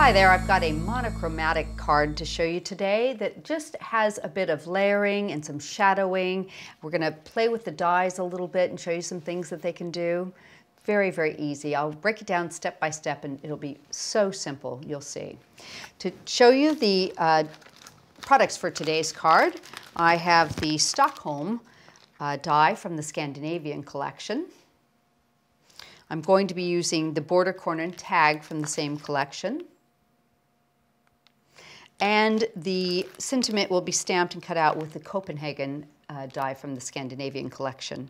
Hi there, I've got a monochromatic card to show you today that just has a bit of layering and some shadowing. We're going to play with the dies a little bit and show you some things that they can do. Very, very easy. I'll break it down step by step and it'll be so simple, you'll see. To show you the products for today's card, I have the Stockholm die from the Scandinavian collection. I'm going to be using the border, corner, and tag from the same collection. And the sentiment will be stamped and cut out with the Copenhagen die from the Scandinavian collection.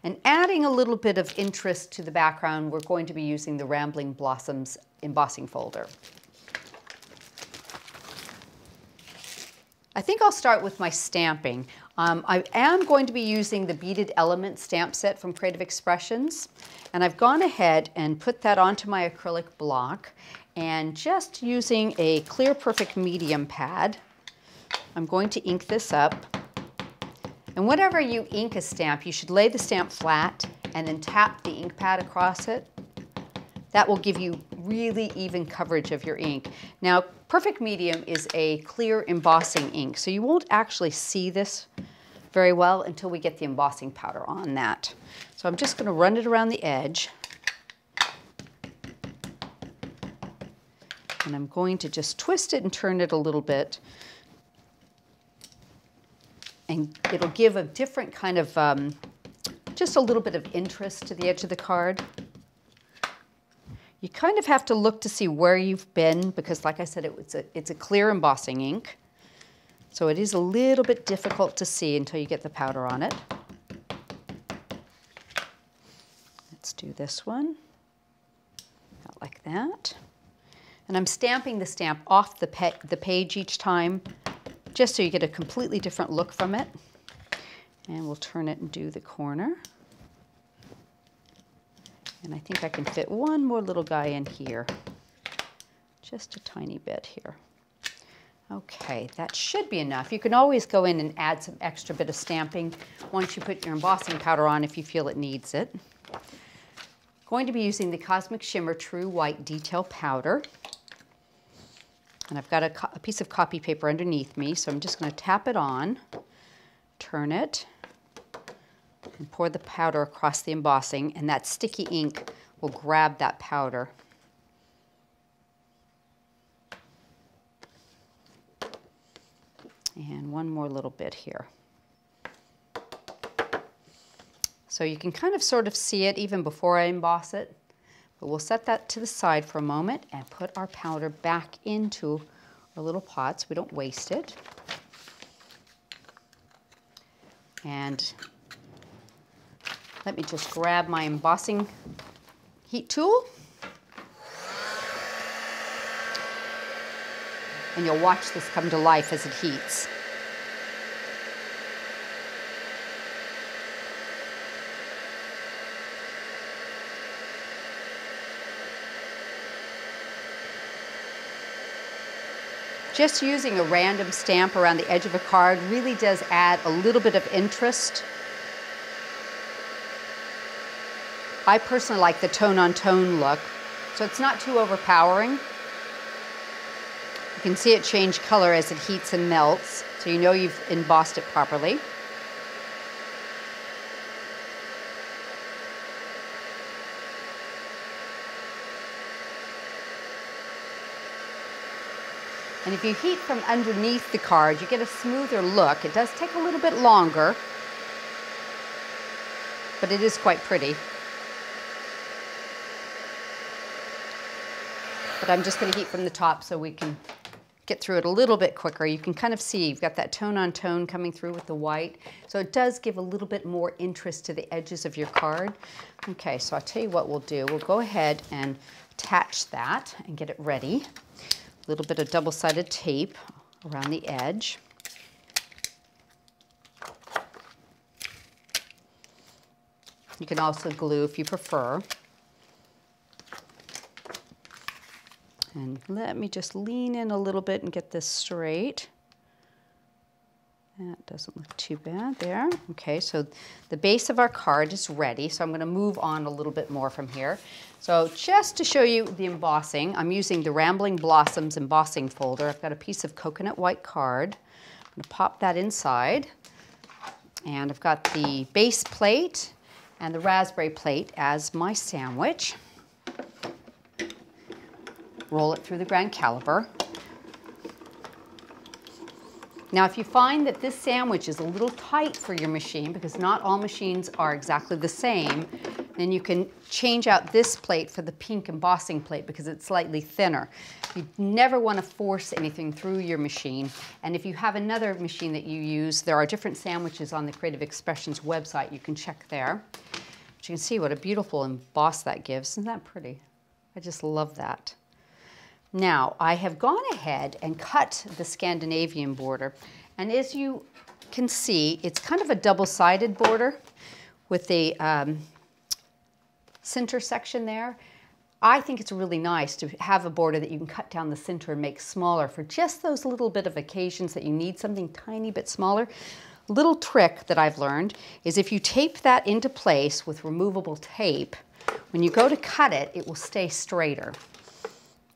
And adding a little bit of interest to the background, we're going to be using the Rambling Blossoms embossing folder. I think I'll start with my stamping. I am going to be using the Beaded Element stamp set from Creative Expressions, and I've gone ahead and put that onto my acrylic block, and just using a Clear Perfect medium pad, I'm going to ink this up. And whenever you ink a stamp, you should lay the stamp flat and then tap the ink pad across it. That will give you really even coverage of your ink. Now, Perfect Medium is a clear embossing ink, so you won't actually see this very well until we get the embossing powder on that. So I'm just going to run it around the edge. And I'm going to just twist it and turn it a little bit. And it'll give a different kind of, just a little bit of interest to the edge of the card. You kind of have to look to see where you've been because, like I said, it's a clear embossing ink. So it is a little bit difficult to see until you get the powder on it. Let's do this one, about like that. And I'm stamping the stamp off the page each time, just so you get a completely different look from it. And we'll turn it and do the corner. And I think I can fit one more little guy in here, just a tiny bit here. Okay, that should be enough. You can always go in and add some extra bit of stamping once you put your embossing powder on if you feel it needs it. Going to be using the Cosmic Shimmer True White Detail Powder. And I've got a piece of copy paper underneath me, so I'm just going to tap it on, turn it, and pour the powder across the embossing, and that sticky ink will grab that powder. And one more little bit here. So you can kind of sort of see it even before I emboss it. But we'll set that to the side for a moment and put our powder back into our little pots. We don't waste it. And let me just grab my embossing heat tool. And you'll watch this come to life as it heats. Just using a random stamp around the edge of a card really does add a little bit of interest. I personally like the tone-on-tone look, so it's not too overpowering. You can see it change color as it heats and melts, so you know you've embossed it properly. And if you heat from underneath the card, you get a smoother look. It does take a little bit longer, but it is quite pretty. But I'm just going to heat from the top so we can get through it a little bit quicker. You can kind of see you've got that tone-on-tone coming through with the white. So it does give a little bit more interest to the edges of your card. Okay, so I'll tell you what we'll do. We'll go ahead and attach that and get it ready. A little bit of double-sided tape around the edge. You can also glue if you prefer. And let me just lean in a little bit and get this straight. That doesn't look too bad there. Okay, so the base of our card is ready, so I'm going to move on a little bit more from here. So just to show you the embossing, I'm using the Rambling Blossoms embossing folder. I've got a piece of coconut white card. I'm going to pop that inside. And I've got the base plate and the raspberry plate as my sandwich. Roll it through the grand caliper. Now, if you find that this sandwich is a little tight for your machine, because not all machines are exactly the same, then you can change out this plate for the pink embossing plate because it's slightly thinner. You never want to force anything through your machine. And if you have another machine that you use, there are different sandwiches on the Creative Expressions website. You can check there. But you can see what a beautiful emboss that gives. Isn't that pretty? I just love that. Now, I have gone ahead and cut the Scandinavian border, and as you can see, it's kind of a double-sided border with the center section there. I think it's really nice to have a border that you can cut down the center and make smaller for just those little bit of occasions that you need something tiny bit smaller. Little trick that I've learned is if you tape that into place with removable tape, when you go to cut it, it will stay straighter.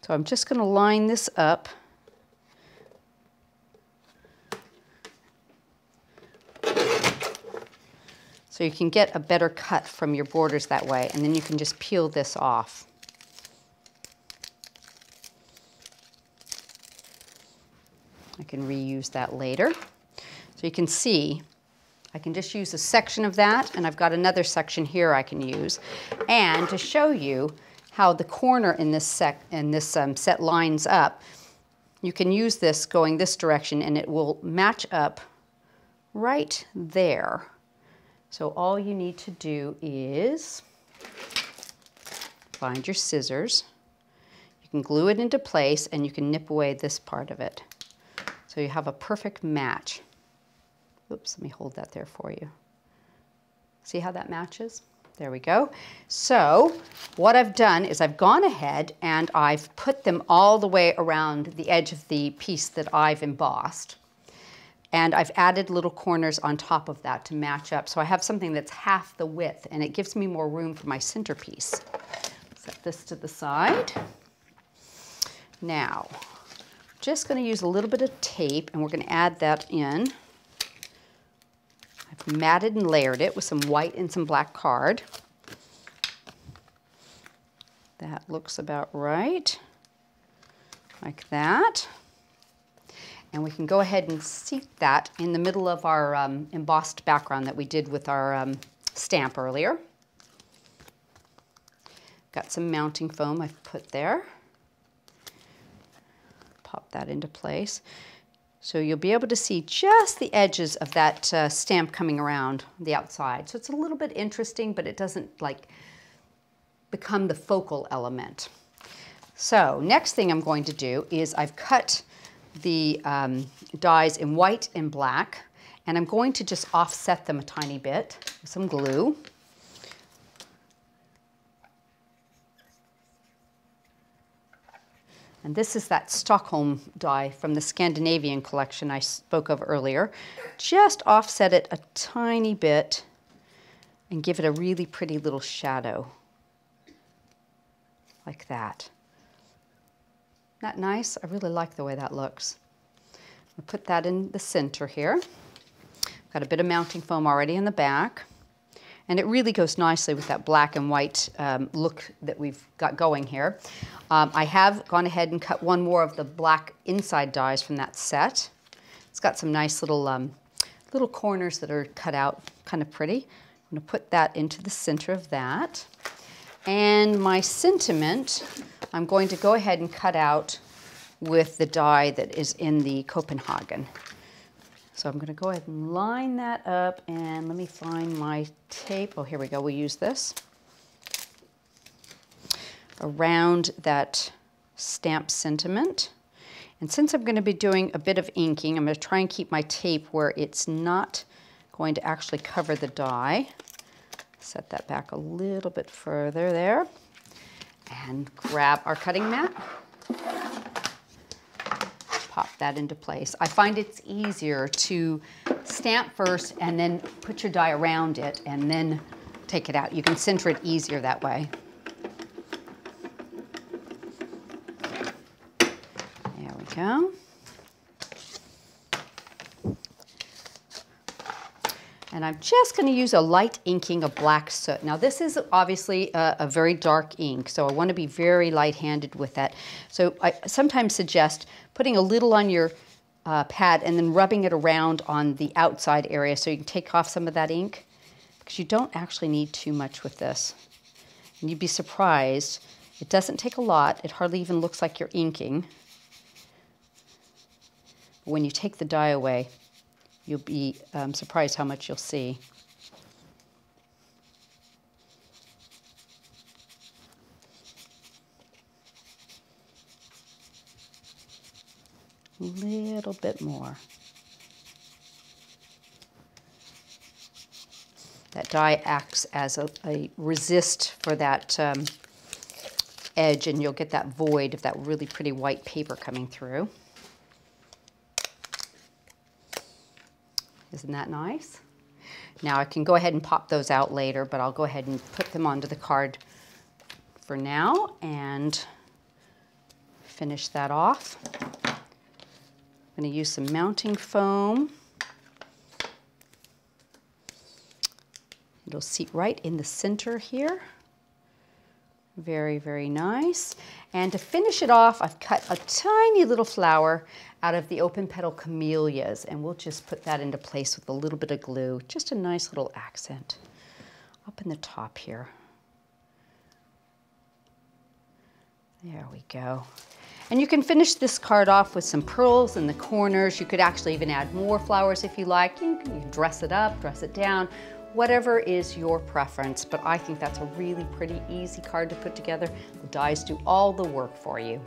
So I'm just going to line this up. So you can get a better cut from your borders that way, and then you can just peel this off. I can reuse that later. So you can see, I can just use a section of that, and I've got another section here I can use. And to show you how the corner in this set lines up, you can use this going this direction and it will match up right there. So all you need to do is find your scissors. You can glue it into place and you can nip away this part of it. So you have a perfect match. Oops, let me hold that there for you. See how that matches? There we go. So what I've done is I've gone ahead and I've put them all the way around the edge of the piece that I've embossed. And I've added little corners on top of that to match up. So I have something that's half the width and it gives me more room for my centerpiece. Set this to the side. Now, just going to use a little bit of tape and we're going to add that in. Matted and layered it with some white and some black card. That looks about right, like that. And we can go ahead and seat that in the middle of our embossed background that we did with our stamp earlier. Got some mounting foam I've put there. Pop that into place. So you'll be able to see just the edges of that stamp coming around the outside. So it's a little bit interesting, but it doesn't like become the focal element. So next thing I'm going to do is I've cut the dies in white and black, and I'm going to just offset them a tiny bit with some glue. And this is that Stockholm die from the Scandinavian collection I spoke of earlier. Just offset it a tiny bit and give it a really pretty little shadow. Like that. Isn't that nice? I really like the way that looks. I'll put that in the center here. Got a bit of mounting foam already in the back. And it really goes nicely with that black and white look that we've got going here. I have gone ahead and cut one more of the black inside dies from that set. It's got some nice little little corners that are cut out, kind of pretty. I'm going to put that into the center of that. And my sentiment, I'm going to go ahead and cut out with the die that is in the Copenhagen. So I'm going to go ahead and line that up, and let me find my tape. Oh, here we go. We'll use this. Around that stamp sentiment. And since I'm going to be doing a bit of inking, I'm going to try and keep my tape where it's not going to actually cover the die. Set that back a little bit further there. And grab our cutting mat. pop that into place. I find it's easier to stamp first and then put your die around it and then take it out. You can center it easier that way. There we go. And I'm just going to use a light inking of black soot. Now this is obviously a very dark ink, so I want to be very light-handed with that. So I sometimes suggest putting a little on your pad and then rubbing it around on the outside area so you can take off some of that ink, because you don't actually need too much with this. And you'd be surprised. It doesn't take a lot. It hardly even looks like you're inking. But when you take the dye away, you'll be surprised how much you'll see. A little bit more. That dye acts as a resist for that edge, and you'll get that void of that really pretty white paper coming through. Isn't that nice? Now I can go ahead and pop those out later, but I'll go ahead and put them onto the card for now and finish that off. I'm going to use some mounting foam. It'll seat right in the center here. Very, very nice. And to finish it off, I've cut a tiny little flower out of the open petal camellias, and we'll just put that into place with a little bit of glue. Just a nice little accent up in the top here. There we go. And you can finish this card off with some pearls in the corners. You could actually even add more flowers if you like. You can dress it up, dress it down, whatever is your preference. But I think that's a really pretty easy card to put together. The dies do all the work for you.